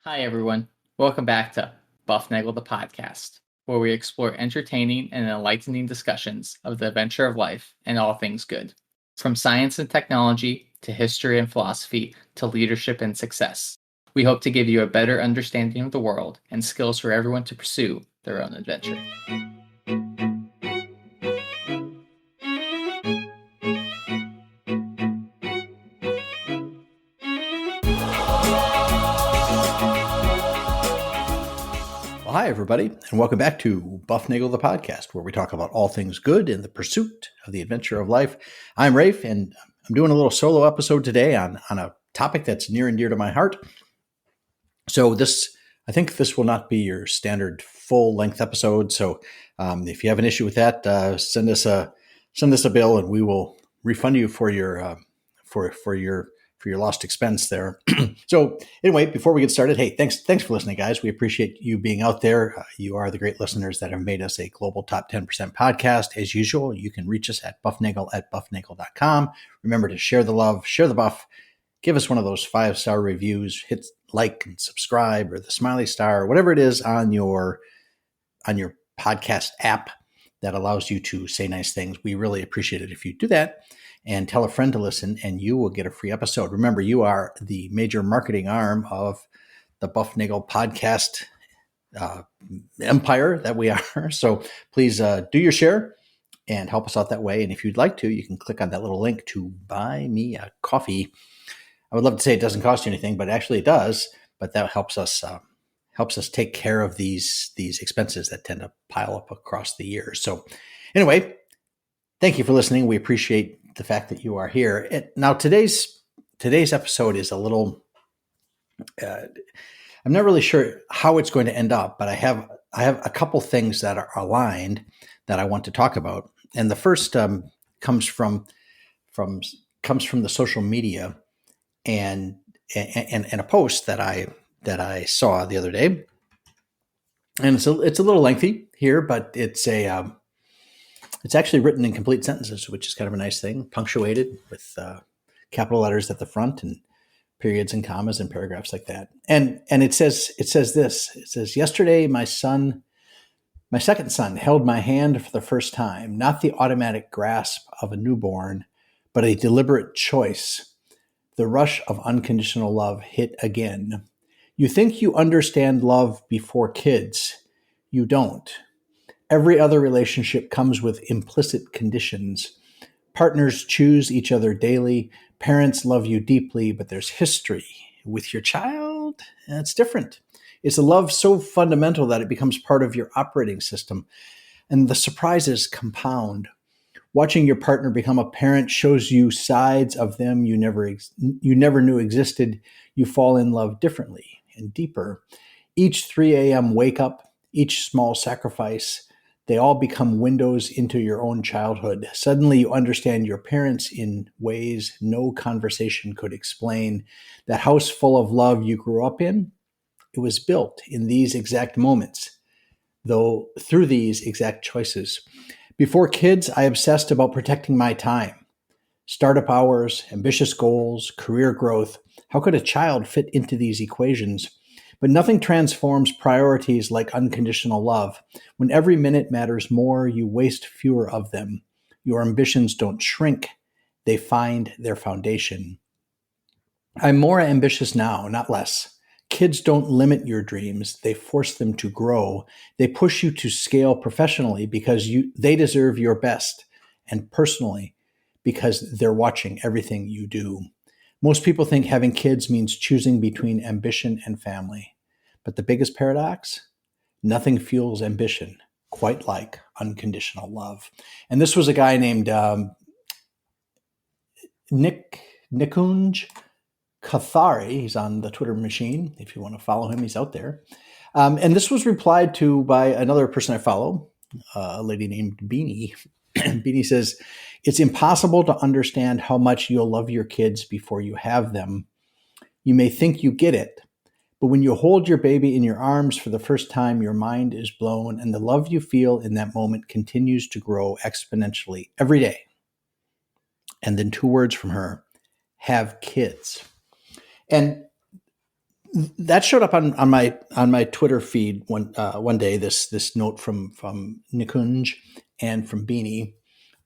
Hi, everyone. Welcome back to Bufnagle the podcast, where we explore entertaining and enlightening discussions of the adventure of life and all things good. From science and technology to history and philosophy to leadership and success. We hope to give you a better understanding of the world and skills for everyone to pursue their own adventure. Well, hi, everybody, and welcome back to Bufnagle the podcast, where we talk about all things good in the pursuit of the adventure of life. I'm Rafe, and I'm doing a little solo episode today on a topic that's near and dear to my heart. So I think this will not be your standard full-length episode. So if you have an issue with that, send us a bill, and we will refund you for your lost expense there. So anyway, before we get started, hey, thanks for listening, guys. We appreciate you being out there. You are the great listeners that have made us a global top 10% podcast. As usual, you can reach us at bufnagle@bufnagle.com. Remember to share the love, share the buff, give us one of those 5-star reviews, hit like and subscribe or the smiley star, whatever it is on your podcast app that allows you to say nice things. We really appreciate it if you do that. And tell a friend to listen, and you will get a free episode. Remember, you are the major marketing arm of the Bufnagle podcast empire that we are. So please do your share and help us out that way. And if you'd like to, you can click on that little link to buy me a coffee. I would love to say it doesn't cost you anything, but actually it does. But that helps us take care of these expenses that tend to pile up across the years. So anyway, thank you for listening. We appreciate the fact that you are here. Now, today's episode is a little. I'm not really sure how it's going to end up, but I have a couple things that are aligned that I want to talk about. And the first comes from the social media and a post that I saw the other day. And it's a little lengthy here, but it's actually written in complete sentences, which is kind of a nice thing, punctuated with capital letters at the front and periods and commas and paragraphs like that. And it says this. It says, "Yesterday, my second son, held my hand for the first time, not the automatic grasp of a newborn, but a deliberate choice. The rush of unconditional love hit again. You think you understand love before kids. You don't. Every other relationship comes with implicit conditions. Partners choose each other daily. Parents love you deeply, but there's history. With your child, it's different. It's a love so fundamental that it becomes part of your operating system. And the surprises compound. Watching your partner become a parent shows you sides of them you never knew existed. You fall in love differently and deeper. Each 3 a.m. wake up, each small sacrifice, they all become windows into your own childhood. Suddenly you understand your parents in ways no conversation could explain. That house full of love you grew up in, it was built in these exact moments, though through these exact choices. Before kids, I obsessed about protecting my time. Startup hours, ambitious goals, career growth. How could a child fit into these equations? But nothing transforms priorities like unconditional love. When every minute matters more, you waste fewer of them. Your ambitions don't shrink. They find their foundation. I'm more ambitious now, not less. Kids don't limit your dreams. They force them to grow. They push you to scale professionally because they deserve your best, and personally because they're watching everything you do. Most people think having kids means choosing between ambition and family. But the biggest paradox? Nothing fuels ambition quite like unconditional love. And this was a guy named Nikunj Kathari. He's on the Twitter machine. If you want to follow him, he's out there. And this was replied to by another person I follow, a lady named Beanie. Beanie says, "It's impossible to understand how much you'll love your kids before you have them. You may think you get it, but when you hold your baby in your arms for the first time, your mind is blown, and the love you feel in that moment continues to grow exponentially every day." And then 2 words from her: have kids. And that showed up on my Twitter feed one day. This note from Nikunj and from Beanie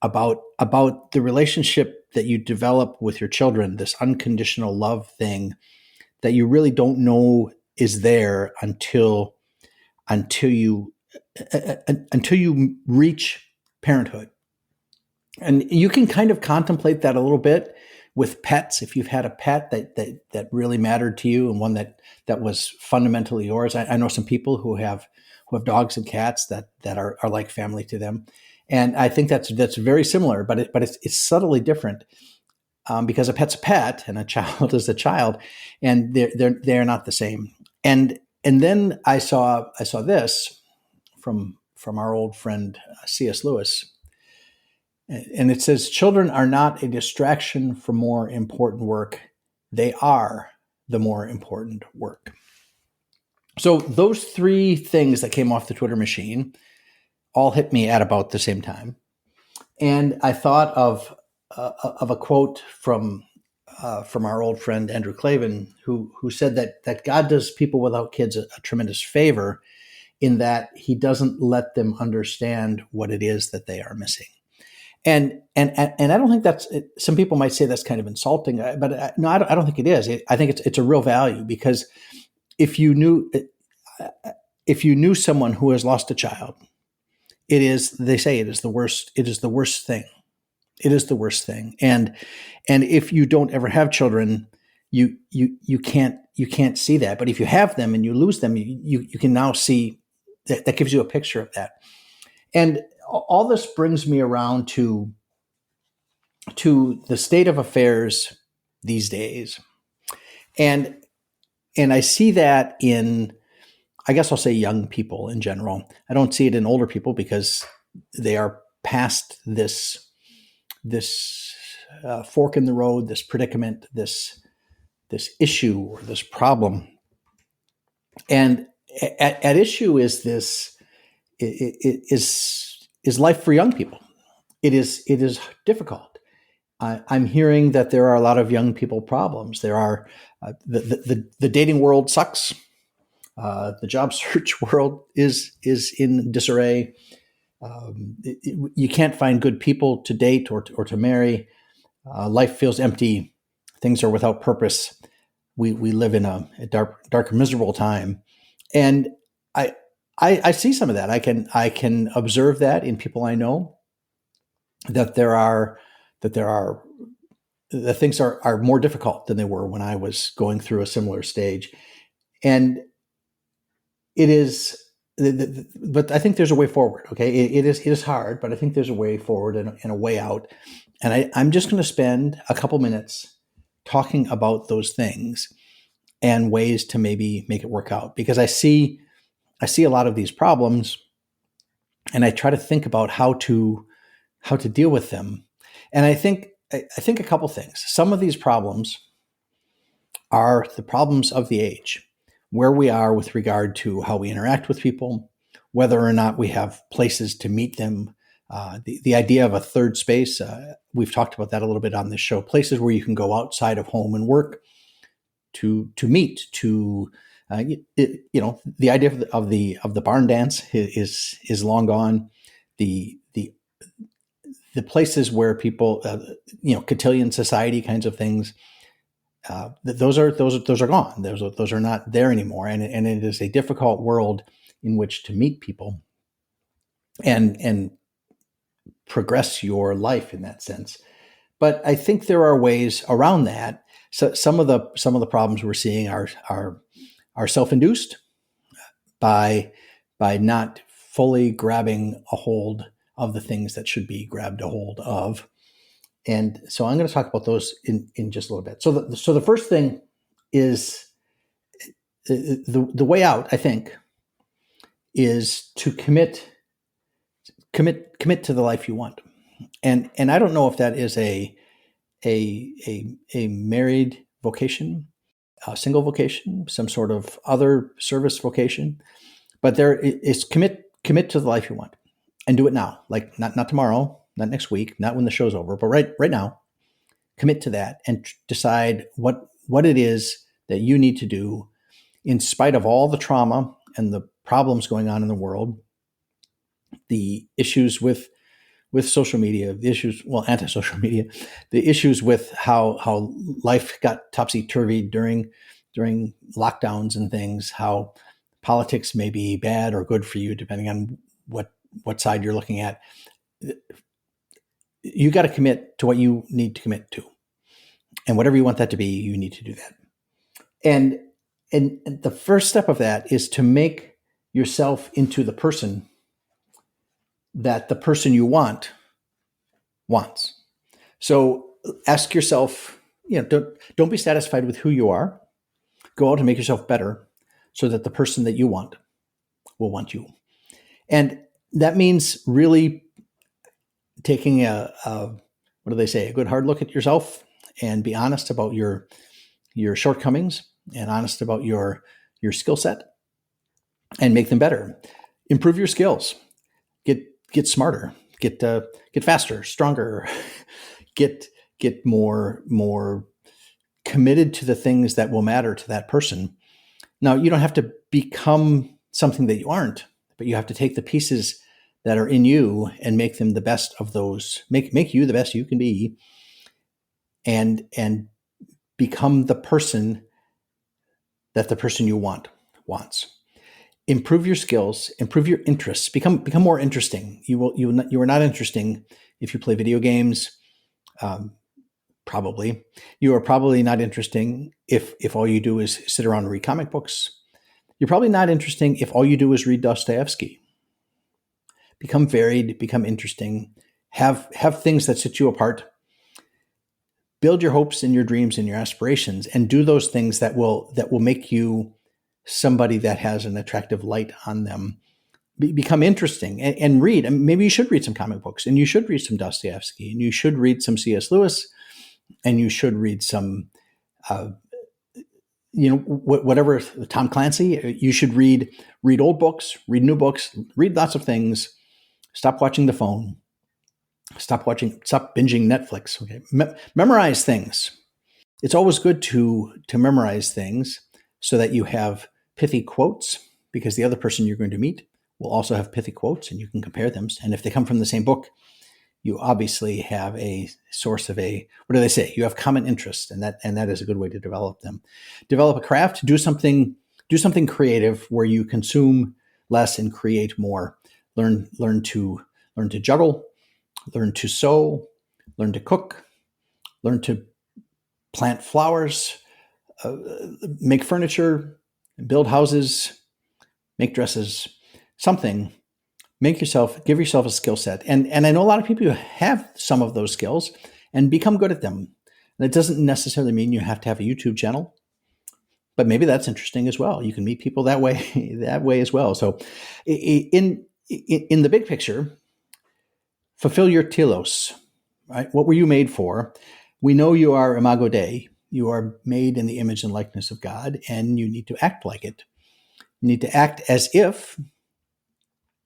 about the relationship that you develop with your children, this unconditional love thing that you really don't know is there until you until you reach parenthood. And you can kind of contemplate that a little bit with pets. If you've had a pet that really mattered to you and one that was fundamentally yours. I know some people who have dogs and cats that are like family to them. And I think that's very similar, but it's subtly different, because a pet's a pet and a child is a child, and they're not the same. And then I saw this from our old friend C.S. Lewis. And it says, children are not a distraction from more important work. They are the more important work. So those three things that came off the Twitter machine all hit me at about the same time. And I thought of a quote from our old friend Andrew Clavin, who said that God does people without kids a tremendous favor in that he doesn't let them understand what it is that they are missing. And I don't think that's, some people might say that's kind of insulting, but no, I don't think it is. I think it's a real value, because if you knew someone who has lost a child, they say it is the worst. It is the worst thing. It is the worst thing. And if you don't ever have children, you can't see that. But if you have them and you lose them, you can now see that gives you a picture of that. And all this brings me around to the state of affairs these days. And I see that in, I guess I'll say, young people in general. I don't see it in older people because they are past this fork in the road, this predicament, this issue or this problem. And at issue is this is life for young people. It is difficult. I'm hearing that there are a lot of young people problems. There are the dating world sucks. The job search world is in disarray. You can't find good people to date or to marry. Life feels empty. Things are without purpose. We live in a dark, miserable time, and I see some of that. I can observe that in people I know, that things are more difficult than they were when I was going through a similar stage, and it is. But I think there's a way forward. Okay, it is hard, but I think there's a way forward and a way out. And I'm just going to spend a couple minutes talking about those things and ways to maybe make it work out, because I see a lot of these problems, and I try to think about how to deal with them. And I think a couple things. Some of these problems are the problems of the age, where we are with regard to how we interact with people, whether or not we have places to meet them. The idea of a third space, we've talked about that a little bit on this show, places where you can go outside of home and work to meet, to the idea of the barn dance is long gone. The places where people, cotillion society kinds of things, those are gone. Those are not there anymore, and it is a difficult world in which to meet people and progress your life in that sense. But I think there are ways around that. So some of the problems we're seeing are self-induced by not fully grabbing a hold of the things that should be grabbed a hold of. And so I'm going to talk about those in just a little bit. So the first thing is the way out, I think, is to commit to the life you want. And I don't know if that is a married vocation, a single vocation, some sort of other service vocation, but there is commit to the life you want, and do it now. Like not tomorrow, not next week, not when the show's over, but right now. Commit to that and decide what it is that you need to do in spite of all the trauma and the problems going on in the world, the issues with social media, the issues, well, anti-social media, the issues with how life got topsy-turvy during lockdowns and things, how politics may be bad or good for you, depending on what side you're looking at. You got to commit to what you need to commit to. And whatever you want that to be, you need to do that. And the first step of that is to make yourself into the person that the person you want wants. So ask yourself, don't be satisfied with who you are. Go out and make yourself better so that the person that you want will want you. And that means really taking a what do they say? A good hard look at yourself and be honest about your shortcomings and honest about your skill set and make them better. Improve your skills. Get smarter. Get faster, stronger. Get more committed to the things that will matter to that person. Now, you don't have to become something that you aren't, but you have to take the pieces that are in you and make them the best of those. Make you the best you can be, and become the person that the person you wants. Improve your skills, improve your interests, become more interesting. You are not interesting if you play video games. Probably you are probably not interesting if all you do is sit around and read comic books. You're probably not interesting if all you do is read Dostoevsky. Become varied, become interesting, have things that set you apart. Build your hopes and your dreams and your aspirations, and do those things that will make you somebody that has an attractive light on them. Become interesting and read. And maybe you should read some comic books, and you should read some Dostoevsky, and you should read some C.S. Lewis, and you should read some, whatever, Tom Clancy. You should read old books, read new books, read lots of things. Stop watching the phone. Stop binging Netflix. Okay, memorize things. It's always good to memorize things so that you have pithy quotes, because the other person you're going to meet will also have pithy quotes, and you can compare them. And if they come from the same book, you obviously have a source of what do they say? You have common interests, and that is a good way to develop them. Develop a craft. Do something creative where you consume less and create more. Learn to juggle. Learn to sew. Learn to cook. Learn to plant flowers. Make furniture. Build houses. Make dresses. Something. Give yourself a skill set. And I know a lot of people who have some of those skills and become good at them. And it doesn't necessarily mean you have to have a YouTube channel, but maybe that's interesting as well. You can meet people that way as well. So in the big picture, fulfill your telos, right? What were you made for? We know you are imago Dei. You are made in the image and likeness of God, and you need to act like it. You need to act as if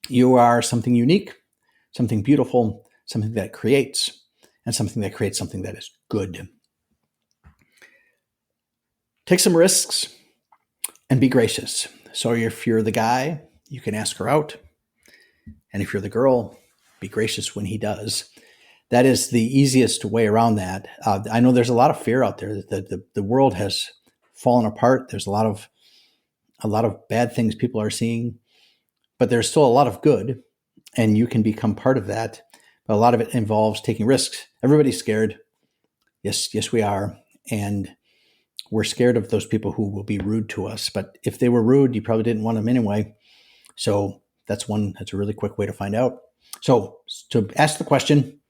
you are something unique, something beautiful, something that creates, and something that creates something that is good. Take some risks and be gracious. So if you're the guy, you can ask her out. And if you're the girl, be gracious when he does. That is the easiest way around that. I know there's a lot of fear out there that the world has fallen apart. There's a lot of bad things people are seeing, but there's still a lot of good, and you can become part of that. But a lot of it involves taking risks. Everybody's scared. Yes, we are. And we're scared of those people who will be rude to us. But if they were rude, you probably didn't want them anyway. So that's a really quick way to find out. So to ask the question,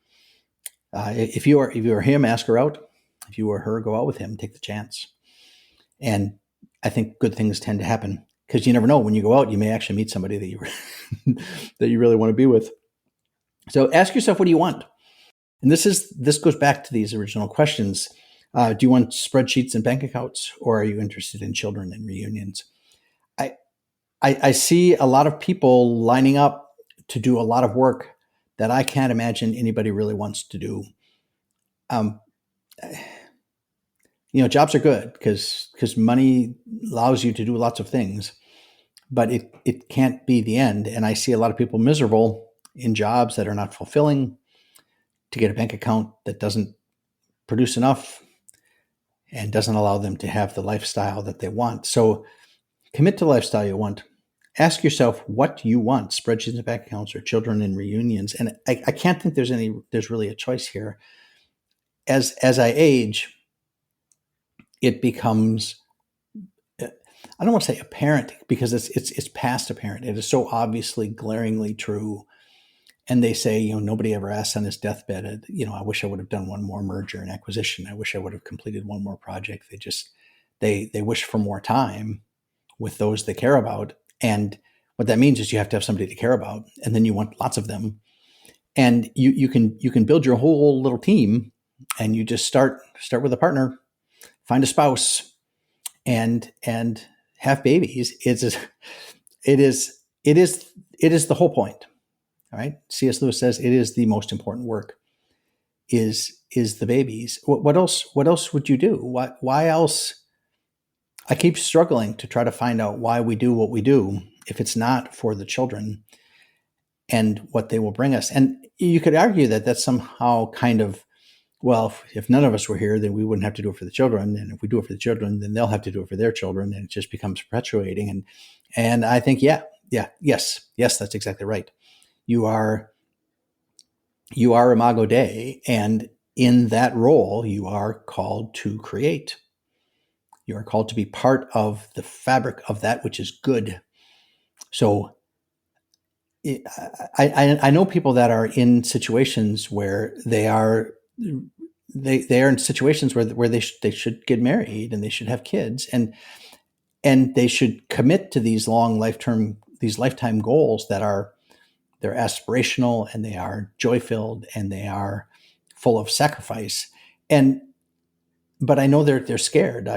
if you are him, ask her out. If you are her, go out with him, take the chance. And I think good things tend to happen, because you never know, when you go out, you may actually meet somebody that you that you really want to be with. So ask yourself, what do you want? And this goes back to these original questions. Do you want spreadsheets and bank accounts, or are you interested in children and reunions? I see a lot of people lining up to do a lot of work that I can't imagine anybody really wants to do. Jobs are good because money allows you to do lots of things, but it can't be the end. And I see a lot of people miserable in jobs that are not fulfilling, to get a bank account that doesn't produce enough and doesn't allow them to have the lifestyle that they want. So commit to the lifestyle you want. Ask yourself what you want: spreadsheets and bank accounts, or children and reunions. And I can't think there's really a choice here. As I age, it becomes, I don't want to say apparent, because it's past apparent. It is so obviously, glaringly true. And they say, nobody ever asks on his deathbed, I wish I would have done one more merger and acquisition. I wish I would have completed one more project. They wish for more time with those they care about. And what that means is you have to have somebody to care about, and then you want lots of them. And you can build your whole little team, and you just start with a partner, find a spouse, and have babies. It is the whole point. All right. C.S. Lewis says it is the most important work is the babies. What else would you do? Why else? I keep struggling to try to find out why we do what we do if it's not for the children and what they will bring us. And you could argue that that's somehow kind of, well, if none of us were here, then we wouldn't have to do it for the children. And if we do it for the children, then they'll have to do it for their children. And it just becomes perpetuating. And I think, yes, that's exactly right. You are Imago Dei, and in that role, you are called to create. You are called to be part of the fabric of that which is good. So I know people that are in situations where they are in situations where they should get married and they should have kids, and they should commit to these lifetime goals that are, they're aspirational, and they are joy-filled, and they are full of sacrifice. But I know they're scared.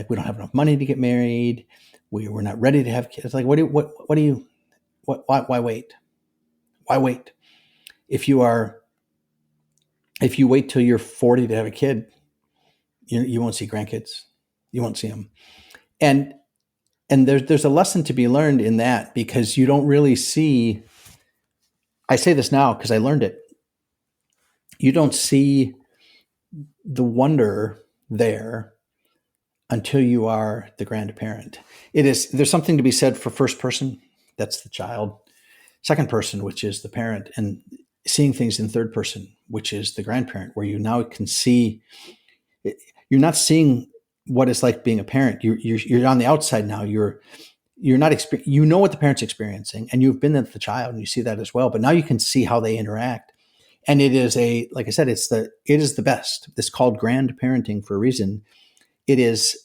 We don't have enough money to get married. We're not ready to have kids. Like, why wait? Why wait? If you wait till you're 40 to have a kid, you won't see grandkids. You won't see them. And there's a lesson to be learned in that, because you don't really see, I say this now because I learned it, you don't see the wonder there until you are the grandparent. There's something to be said for first person, that's the child; second person, which is the parent; and seeing things in third person, which is the grandparent, where you now can see, you're not seeing what it's like being a parent. You're on the outside now. You're not what the parent's experiencing, and you've been with the child, and you see that as well. But now you can see how they interact, and it is like I said, it is the best. It's called grandparenting for a reason. It is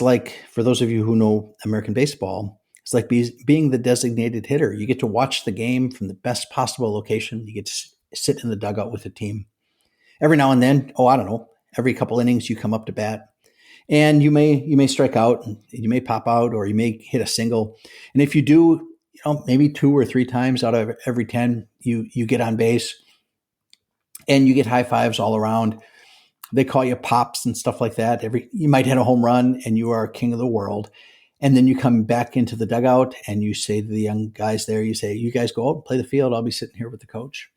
like, for those of you who know American baseball, it's like being the designated hitter. You get to watch the game from the best possible location. You get to sit in the dugout with the team. Every now and then, I don't know, every couple innings, you come up to bat, and you may strike out, and you may pop out, or you may hit a single. And if you do, maybe 2 or 3 times out of every 10, you get on base, and you get high fives all around. They call you pops and stuff like that. You might hit a home run, and you are king of the world. And then you come back into the dugout, and you say to the young guys there, you say, "You guys go out and play the field. I'll be sitting here with the coach."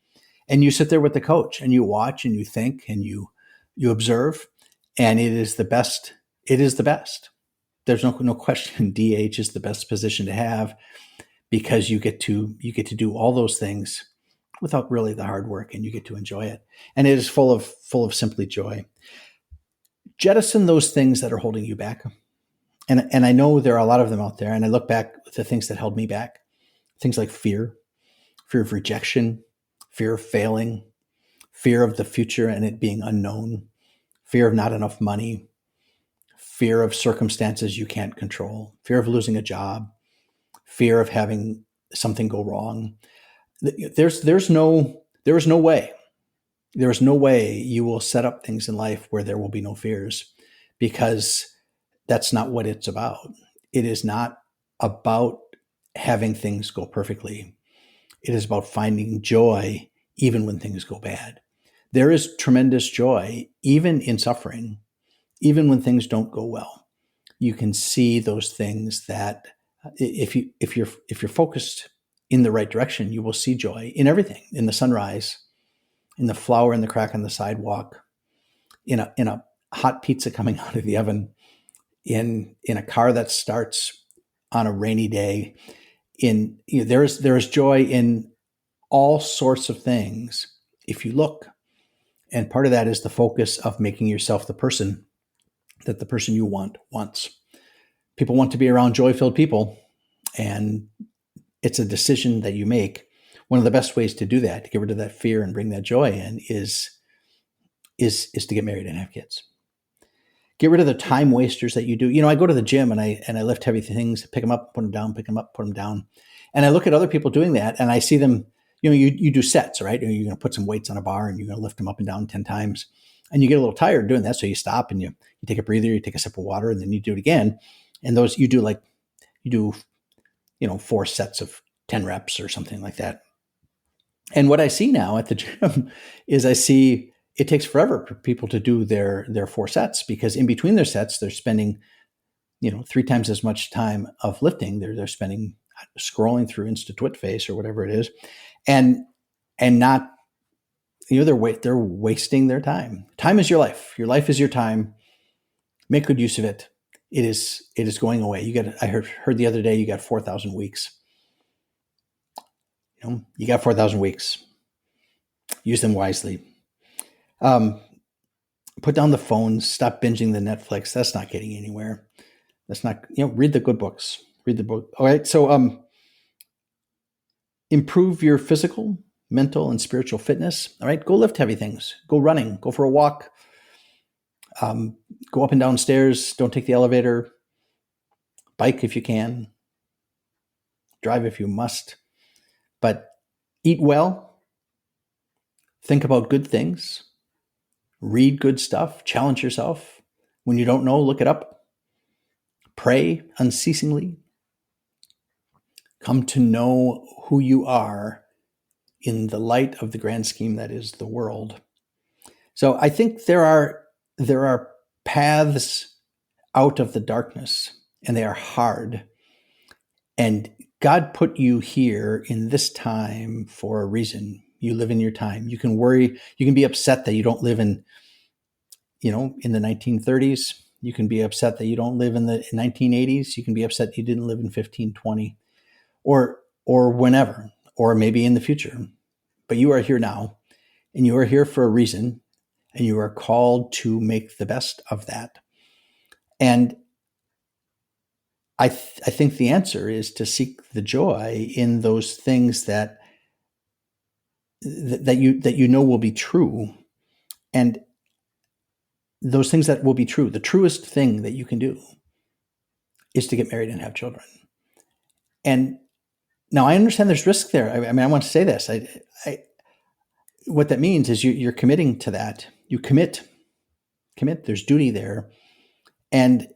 And you sit there with the coach, and you watch, and you think, and you observe, and it is the best. It is the best. There's no question. DH is the best position to have, because you get to do all those things without really the hard work, and you get to enjoy it. And it is full of simply joy. Jettison those things that are holding you back. And I know there are a lot of them out there. And I look back at the things that held me back. Things like fear of rejection, fear of failing, fear of the future and it being unknown, fear of not enough money, fear of circumstances you can't control, fear of losing a job, fear of having something go wrong. There is no way you will set up things in life where there will be no fears, because that's not what it's about. It is not about having things go perfectly. It is about finding joy even when things go bad. There is tremendous joy even in suffering. even when things don't go well, you can see those things that if you're focused in the right direction, you will see joy in everything, in the sunrise, in the flower in the crack on the sidewalk, in a hot pizza coming out of the oven, in a car that starts on a rainy day. There is joy in all sorts of things if you look. And part of that is the focus of making yourself the person that the person you want wants. People want to be around joy-filled people, and it's a decision that you make. One of the best ways to do that, to get rid of that fear and bring that joy in, is to get married and have kids. Get rid of the time wasters that you do. I go to the gym and I lift heavy things, pick them up, put them down, pick them up, put them down. And I look at other people doing that and I see them, you do sets, right? You're going to put some weights on a bar and you're going to lift them up and down 10 times. And you get a little tired doing that. So you stop and you take a breather, you take a sip of water, and then you do it again. And those you do 4 sets of 10 reps or something like that. And what I see now at the gym is I see it takes forever for people to do their 4 sets, because in between their sets, they're spending, 3 times as much time of lifting. They're spending scrolling through Insta Twitface or whatever it is, and not, they're wasting their time. Time is your life. Your life is your time. Make good use of it. It is going away. I heard the other day, you got 4,000 weeks. You got 4,000 weeks. Use them wisely. Put down the phones. Stop binging the Netflix. That's not getting anywhere. That's not, read the good books. Read the book. All right. So, improve your physical, mental, and spiritual fitness. All right. Go lift heavy things. Go running. Go for a walk. Go up and down stairs. Don't take the elevator. Bike if you can. Drive if you must. But eat well. Think about good things. Read good stuff. Challenge yourself. When you don't know, look it up. Pray unceasingly. Come to know who you are in the light of the grand scheme that is the world. So I think there are paths out of the darkness, and they are hard. And God put you here in this time for a reason. You live in your time. You can worry. You can be upset that you don't live in the 1930s. You can be upset that you don't live in the 1980s. You can be upset you didn't live in 1520 or whenever, or maybe in the future. But you are here now, and you are here for a reason, and you are called to make the best of that. And I think the answer is to seek the joy in those things that you know will be true. And those things that will be true, the truest thing that you can do is to get married and have children. And now I understand there's risk there. I mean, I want to say this. What that means is you're committing to that. You commit. There's duty there. And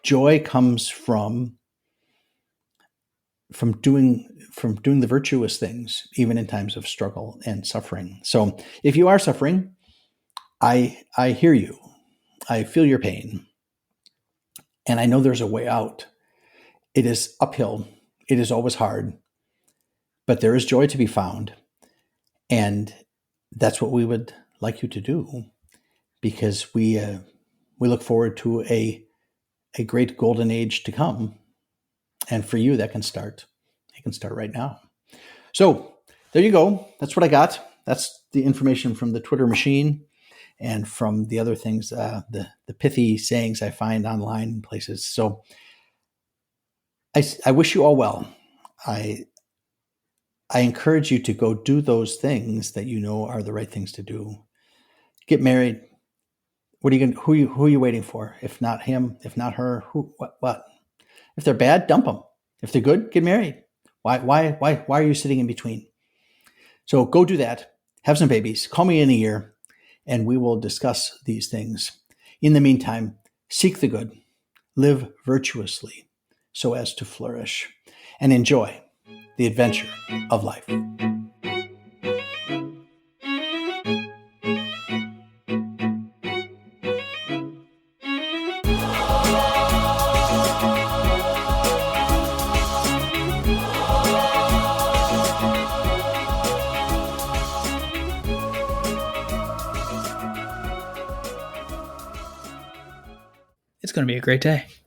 joy comes from doing the virtuous things, even in times of struggle and suffering. So if you are suffering, I hear you. I feel your pain. And I know there's a way out. It is uphill. It is always hard. But there is joy to be found. And that's what we would like you to do, because we look forward to a great golden age to come. And for you, that can start. It can start right now. So there you go. That's what I got. That's the information from the Twitter machine and from the other things, the pithy sayings I find online in places. So I wish you all well. I encourage you to go do those things that you know are the right things to do. Get married. Who are you waiting for? If not him, if not her, what? If they're bad, dump them. If they're good, get married. Why are you sitting in between? So go do that. Have some babies. Call me in a year, and we will discuss these things. In the meantime, seek the good, live virtuously so as to flourish, and enjoy the adventure of life. It's going to be a great day.